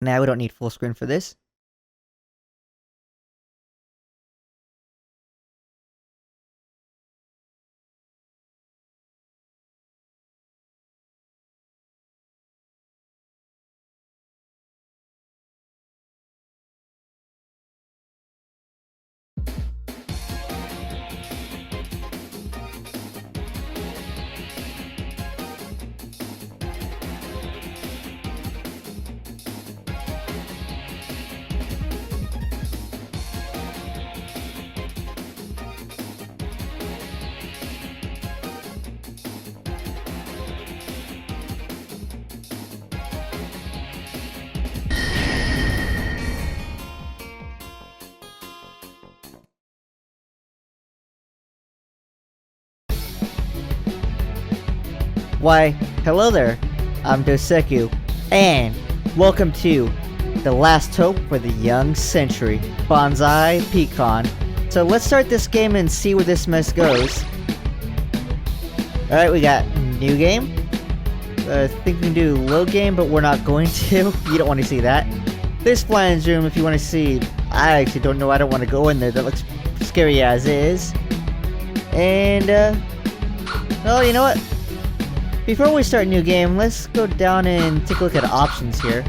Now we don't need full screen for this. Why, hello there, I'm Doseku, and welcome to The Last Hope for the Young Century, Banzai Pecan. So let's start this game and see where this mess goes. Alright, we got new game. I think we can do low game, but we're not going to. You don't want to see that. This Flying's room, if you want to see. I actually don't know, I don't want to go in there. That looks scary as is. And, well, you know what? Before we start a new game, let's go down and take a look at options here.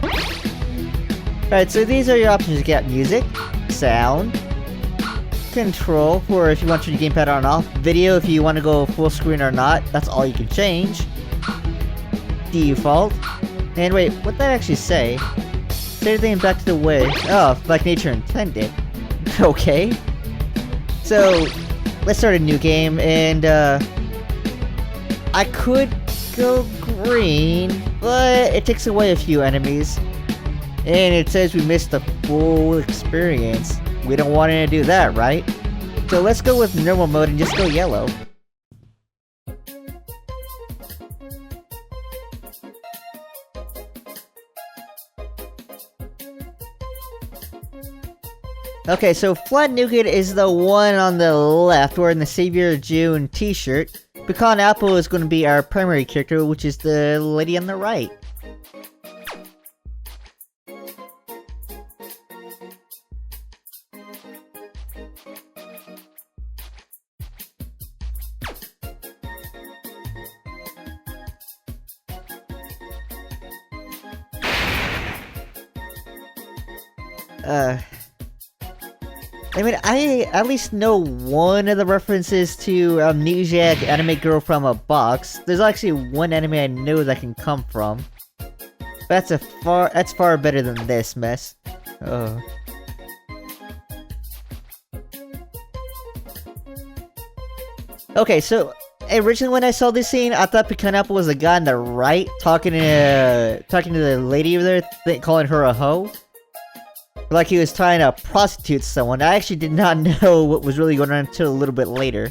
Alright, so these are your options. You got music, sound, control for if you want your gamepad on or off, video if you want to go full screen or not, that's all you can change, default, and wait, what did that actually say? Say everything back to the way, oh, like nature intended. Okay. So, let's start a new game, and I could go green, but it takes away a few enemies. And it says we missed the full experience. We don't want to do that, right? So let's go with normal mode and just go yellow. Okay, so Flat Nougat is the one on the left, wearing the Savior June t-shirt. Pecan Apple is going to be our primary character, which is the lady on the right. I mean, I at least know one of the references to Amnesiac Anime Girl from a Box. There's actually one anime I know that can come from. That's far better than this mess. Oh. Okay, so originally when I saw this scene, I thought Pecan Apple was the guy on the right talking to the lady over there, calling her a hoe. Like he was trying to prostitute someone. I actually did not know what was really going on until a little bit later.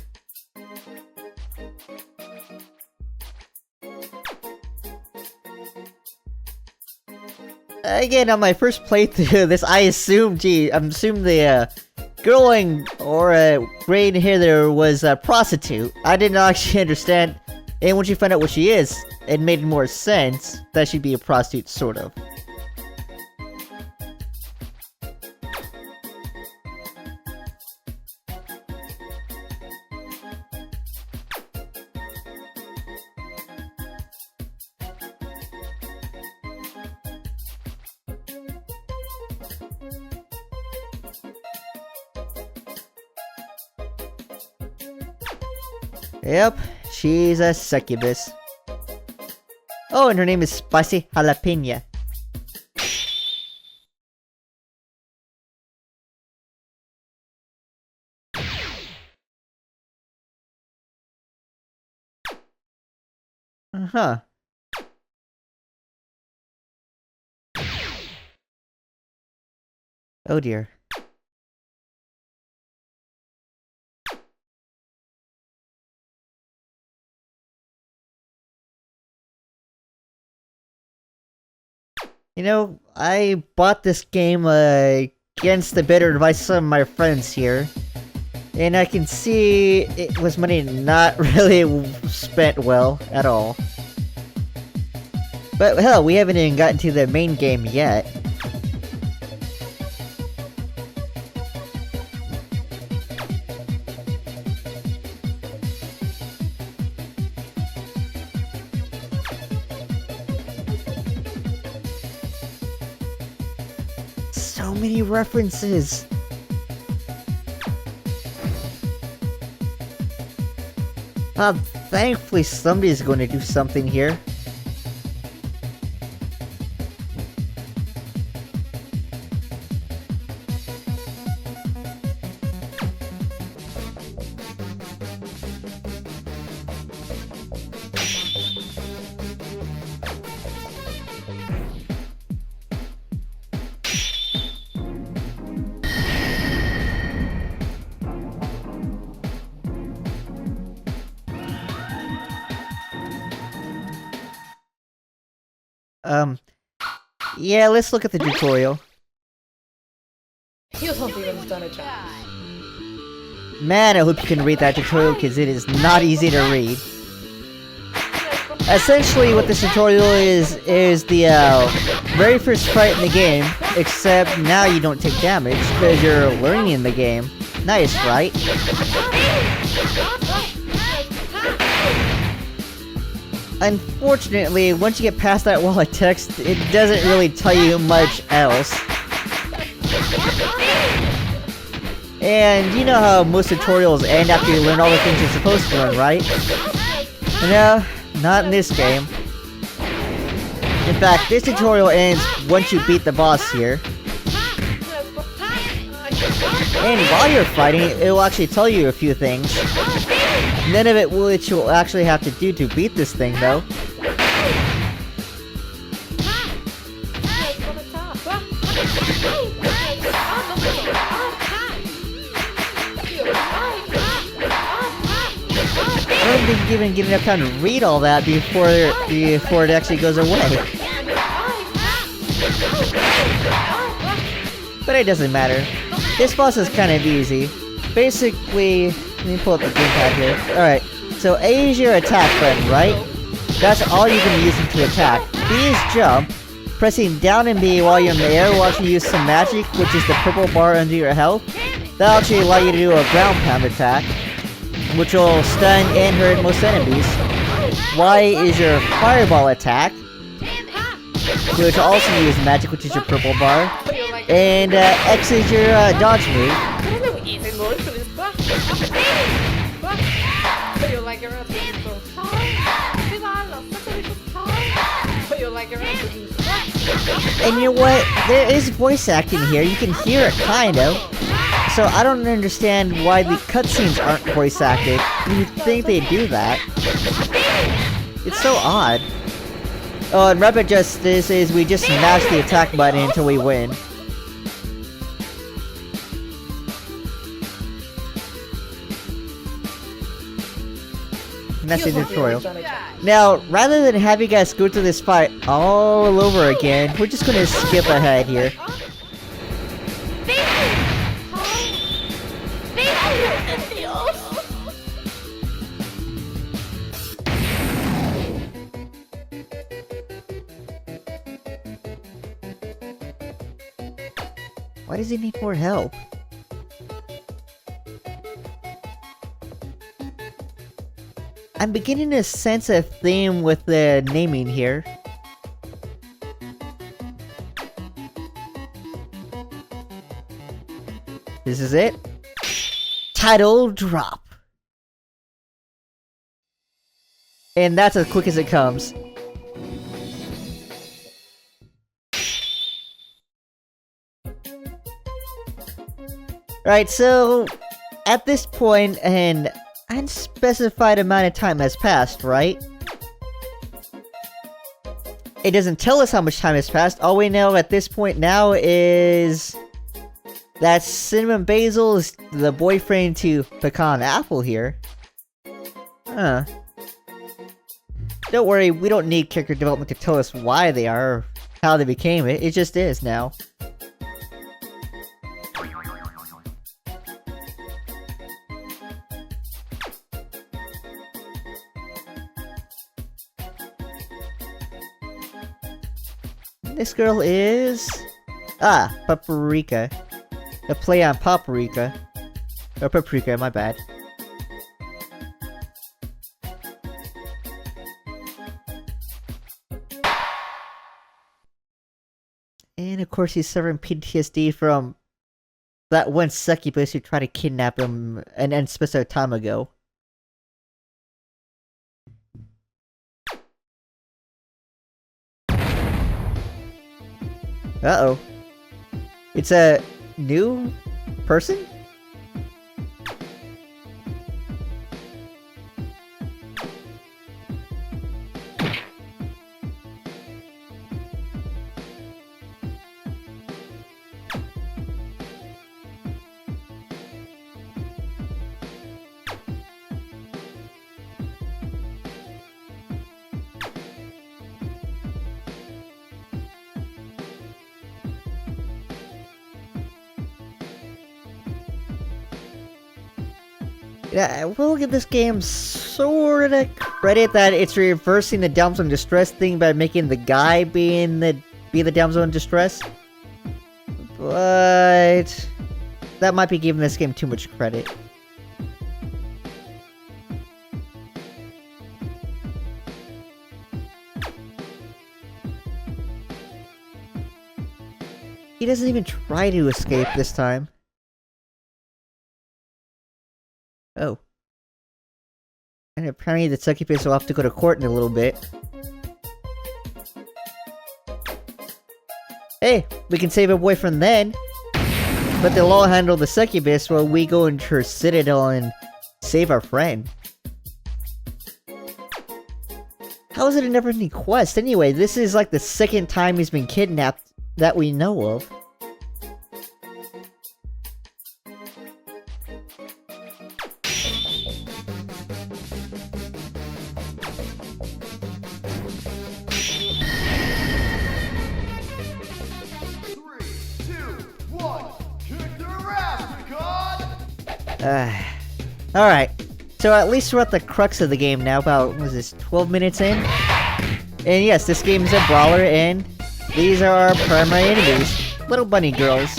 Again, on my first playthrough of this, I assumed the girl or gray hair there was a prostitute. I did not actually understand, and once you find out what she is, it made more sense that she'd be a prostitute, sort of. Yep, she's a succubus. Oh, and her name is Spicy Jalapeno. Uh-huh. Oh dear. You know, I bought this game against the better advice of some of my friends here. And I can see it was money not really spent well at all. But hell, we haven't even gotten to the main game yet. So many references. Thankfully somebody's going to do something here. Yeah, let's look at the tutorial. Man, I hope you can read that tutorial because it is not easy to read. Essentially, what this tutorial is the very first fight in the game, except now you don't take damage because you're learning the game. Nice, right? Unfortunately, once you get past that wall of text, it doesn't really tell you much else. And you know how most tutorials end after you learn all the things you're supposed to learn, right? No, not in this game. In fact, this tutorial ends once you beat the boss here. And while you're fighting, it will actually tell you a few things. None of it which you'll actually have to do to beat this thing, though. I don't think you even get enough time to read all that before it actually goes away. But it doesn't matter. This boss is kind of easy. Basically, let me pull up the gamepad here. Alright, so A is your attack button, right? That's all you can use to attack. B is jump. Pressing down and B while you're in the air will actually use some magic, which is the purple bar under your health. That'll actually allow you to do a ground pound attack, which will stun and hurt most enemies. Y is your fireball attack, which will also use magic, which is your purple bar. And X is your dodge move. And you know what? There is voice acting here. You can hear it, kind of. So I don't understand why the cutscenes aren't voice acted. You'd think they'd do that. It's so odd. Oh, and Rapid Justice is we just smash the attack button until we win. And that's the tutorial. Now, rather than have you guys go through this fight all over again, we're just gonna skip ahead here. Why does he need more help? I'm beginning to sense a theme with the naming here. This is it. Title drop. And that's as quick as it comes. Right, so at this point, an unspecified amount of time has passed, right? It doesn't tell us how much time has passed. All we know at this point now is that Cinnamon Basil is the boyfriend to Pecan Apple here. Huh. Don't worry, we don't need character development to tell us why they are, or how they became it. It just is now. This girl is... Paprika. A play on Paprika. Or Paprika, my bad. And of course he's suffering PTSD from that one succubus who tried to kidnap him an unspecified time ago. Uh-oh. It's a new person? Yeah, I will give this game sorta credit that it's reversing the damsel in distress thing by making the guy be the damsel in distress. But that might be giving this game too much credit. He doesn't even try to escape this time. Oh. And apparently the succubus will have to go to court in a little bit. Hey, we can save our boyfriend then! But they'll all handle the succubus while we go into her citadel and save our friend. How is it a never-ending quest? Anyway, this is like the second time he's been kidnapped that we know of. Alright, so at least we're at the crux of the game now, about, what was this, 12 minutes in? And yes, this game is a brawler, and these are our primary enemies, little bunny girls.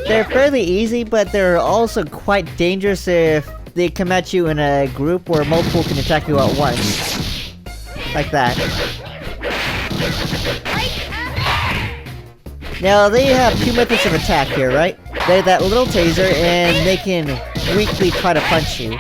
They're fairly easy, but they're also quite dangerous if they come at you in a group where multiple can attack you at once. Like that. Now, they have two methods of attack here, right? They have that little taser, and they can weakly try to punch you.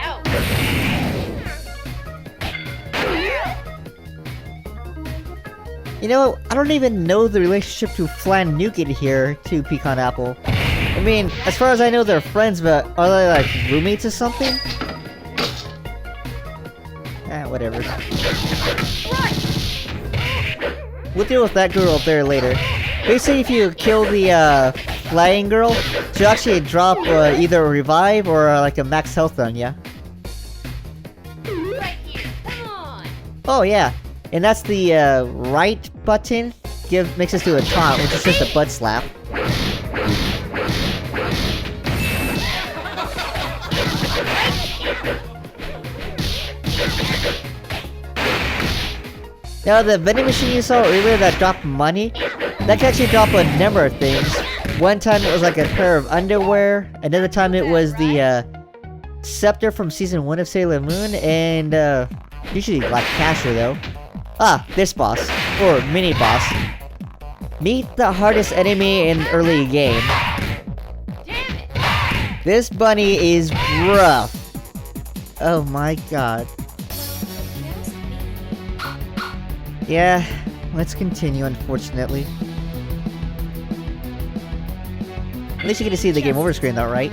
You know, I don't even know the relationship to Flan Nougat here to Pecan Apple. I mean, as far as I know, they're friends, but are they like roommates or something? Whatever. We'll deal with that girl up there later. Basically, if you kill the flying girl, she'll actually drop either a revive or like a max health on ya. Right here, come on. Oh yeah, and that's the right button. Makes us do a taunt, which is just a butt slap. Now the vending machine you saw earlier that dropped money, that can actually drop a number of things. One time it was like a pair of underwear, another time it was the scepter from season 1 of Sailor Moon, and usually like Casher though. Ah, this boss, or mini boss. Meet the hardest enemy in early game. This bunny is rough. Oh my god. Yeah, let's continue, unfortunately. At least you get to see the game over screen though, right?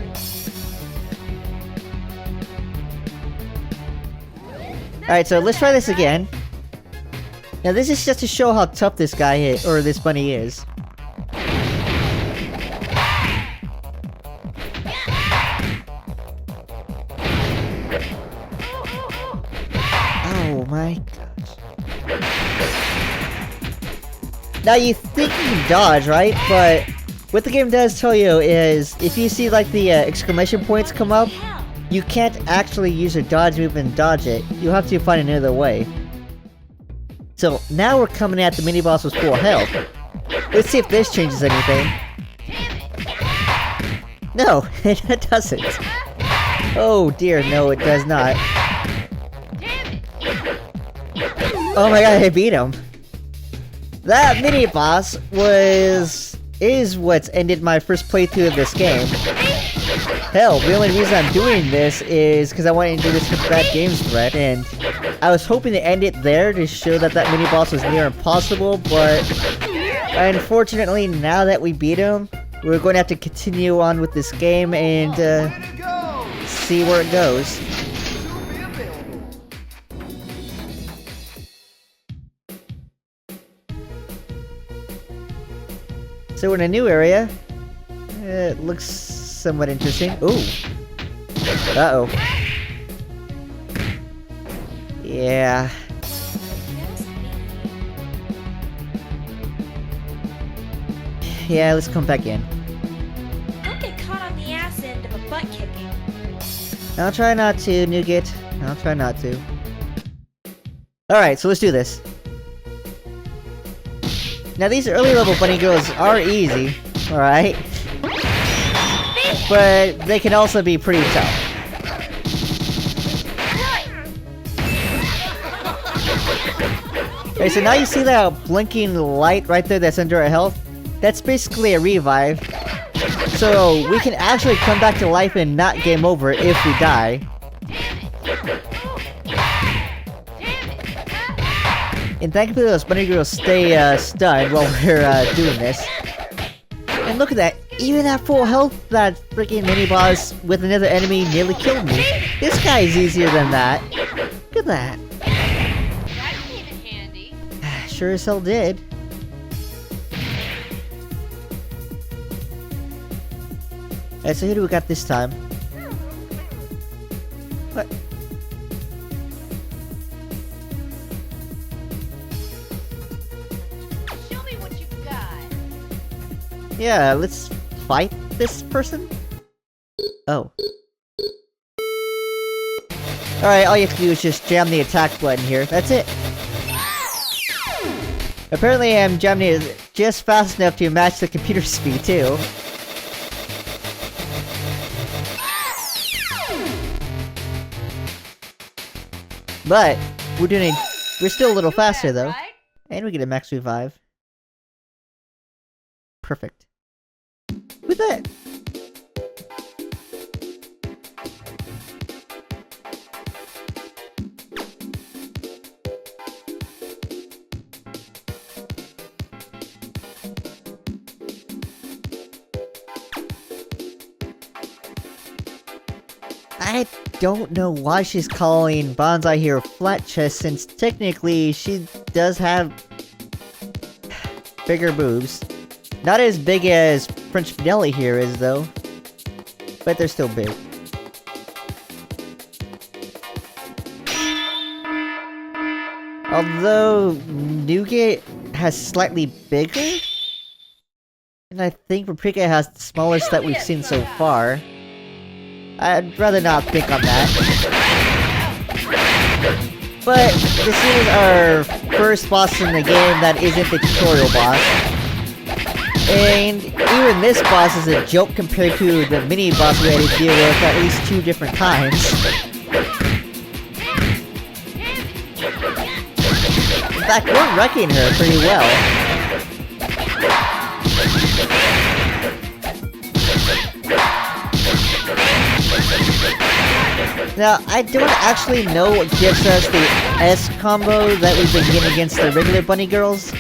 Alright, so let's try this again. Now this is just to show how tough this guy is, or this bunny is. Oh my gosh. Now you think you can dodge, right? But what the game does tell you is, if you see like the exclamation points come up, you can't actually use your dodge move and dodge it. You'll have to find another way. So now we're coming at the mini boss with full health. Let's see if this changes anything. No, it doesn't. Oh dear, no it does not. Oh my god, I beat him. That mini-boss is what's ended my first playthrough of this game. Hell, the only reason I'm doing this is because I wanted to do this for Bad Games Thread, and I was hoping to end it there to show that that mini-boss was near impossible, but unfortunately, now that we beat him, we're going to have to continue on with this game and see where it goes. So we're in a new area. It looks somewhat interesting. Ooh. Uh-oh. Yeah. Yeah, let's come back in. Don't get caught on the ass end of a butt kicking. I'll try not to, Nougat. I'll try not to. Alright, so let's do this. Now these early level bunny girls are easy, alright? But they can also be pretty tough. Okay, so now you see that blinking light right there that's under our health? That's basically a revive. So we can actually come back to life and not game over if we die. And thankfully those bunny girls stay stunned while we're doing this. And look at that, even at full health, that freaking mini-boss with another enemy nearly killed me. This guy is easier than that. Look at that. That came in handy. Sure as hell did. Alright, so who do we got this time? What? Show me what you got. Yeah, let's fight this person? Oh. Alright, all you have to do is just jam the attack button here. That's it. Apparently I'm jamming it just fast enough to match the computer speed, too. But, we're still a little faster, though. And we get a max revive. Perfect. With that. I don't know why she's calling Banzai here flat chest, since technically she does have bigger boobs. Not as big as French Fidelli here is, though. But they're still big. Although Nougat has slightly bigger, and I think Paprika has the smallest that we've seen so far. I'd rather not think on that. But this is our first boss in the game that isn't the tutorial boss. And even this boss is a joke compared to the mini boss we had to deal with at least 2 different times. In fact, we're wrecking her pretty well. Now, I don't actually know what gives us the S combo that we've been getting against the regular bunny girls.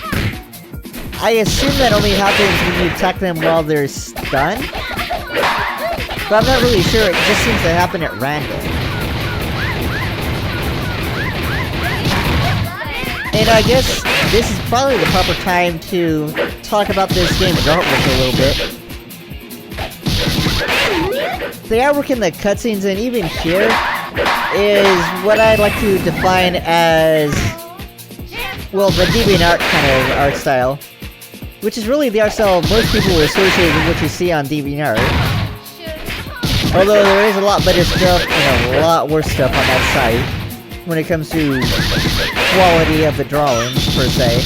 I assume that only happens when you attack them while they're stunned. But I'm not really sure, it just seems to happen at random. And I guess this is probably the proper time to talk about this game's artwork a little bit. The artwork in the cutscenes and even here is what I'd like to define as, well, the DeviantArt kind of art style. Which is really the art style most people will associate with what you see on DeviantArt. Although there is a lot better stuff and a lot worse stuff on that site when it comes to quality of the drawings, per se.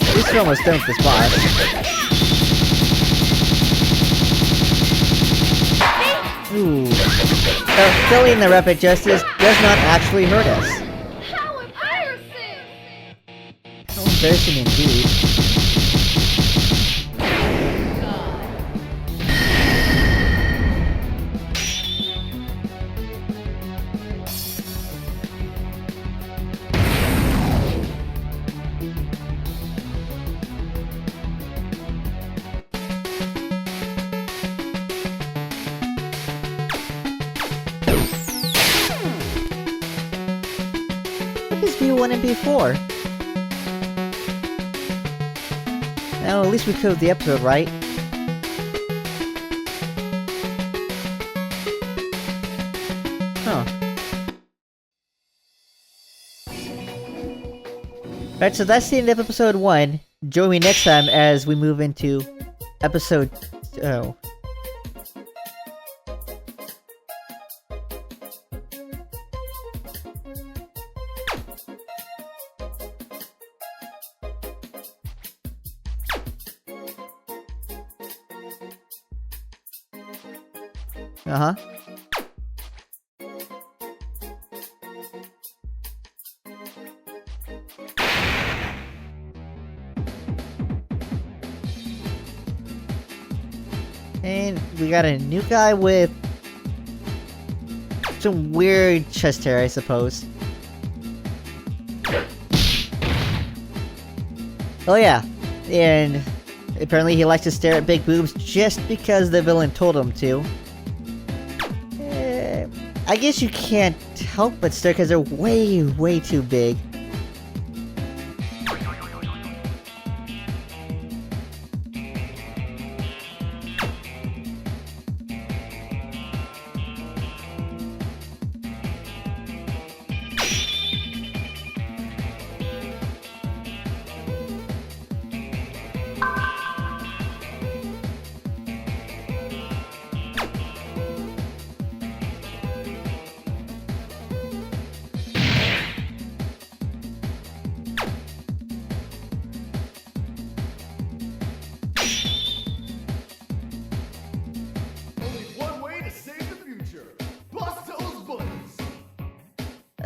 At least we're almost done with this boss. Ooh. So, killing the Rapid Justice does not actually hurt us. How embarrassing! How embarrassing indeed. What is B1 and B4? Now, at least we killed the episode, right? Huh. Alright, so that's the end of episode 1. Join me next time as we move into episode... Oh. Uh-huh. And we got a new guy with some weird chest hair, I suppose. Oh yeah, and apparently he likes to stare at big boobs just because the villain told him to. I guess you can't help but stare because they're way, way too big.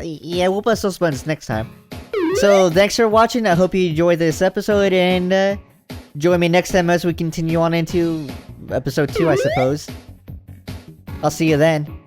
Yeah, we'll bust those buttons next time. So, thanks for watching. I hope you enjoyed this episode, and join me next time as we continue on into episode 2, I suppose. I'll see you then.